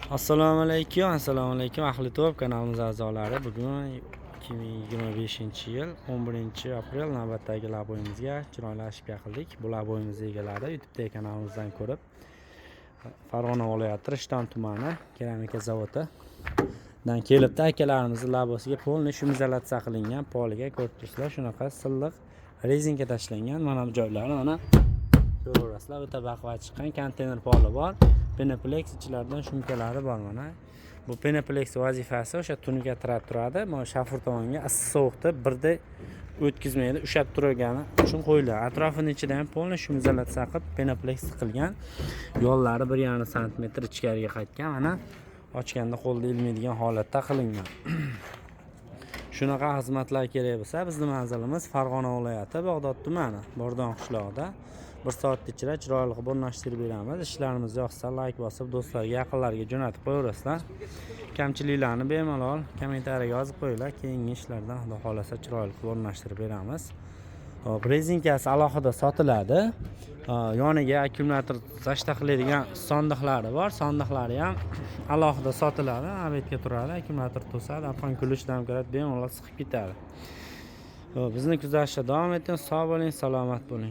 Assalomu alaykum ahli to'p kanalimiz a'zolari. Bugun 2025-yil 11-aprel navbatdagi laboyimizga chiroyli ashka qildik. Bu laboyimiz egalari YouTube kanalimizdan ko'rib Farg'ona viloyati Rishton tumani keramika zavodidan kelibdi. Akalarimizni labosiga polni shumizalatsiya qilingan poliga ko'rib turibsizlar. Shunaqa silliq rezinka tashlangan. Mana bu joylari mana ko'raverasizlar. O'ta baquvvat chiqqan konteyner poli bor. Penaplex ichlardan shumkalari bor mana. Bu Penaplex vazifasi o'sha tunuka tirab turadi. Mana shafur tomonga issiq sovuqni birda o'tkazmaydi, ushlab turgani uchun qo'yiladi. Atrofini ichida ham polni shumizalatsiya qilib Penaplex qilgan. Yo'llari 1,5 sm ichkariga qaytgan. Mana ochganda qo'lda ilmaydigan holatda qilingan. Shunaqa xizmatlar kerak bo'lsa, bizning manzilimiz Farg'ona viloyati Bog'dod tumani Bordon qishlog'ida. 1 soat ichida chiroyli qilib o'rnashtirib beramiz. Ishlarimiz yoqsa like bosib, do'stlarga, yaqinlarga jo'natib qo'yaverasizlar. Kamchiliklarni bemalol kommentariyaga yozib qo'yinglar. Keyingi ishlardan Xudo xolasa chiroyli qilib o'rnashtirib beramiz. Hop, rezinkasi alohida sotiladi. Yoniga akkumulyator tashta qiladigan sondiqlari bor. Sondiqlari ham alohida sotiladi. Abetga turadi, akkumulyator to'sadi, apon kulish damkarat bemalol siqib ketadi. Bizni kuzatishda davom eting. Sog' bo'ling, salomat bo'ling.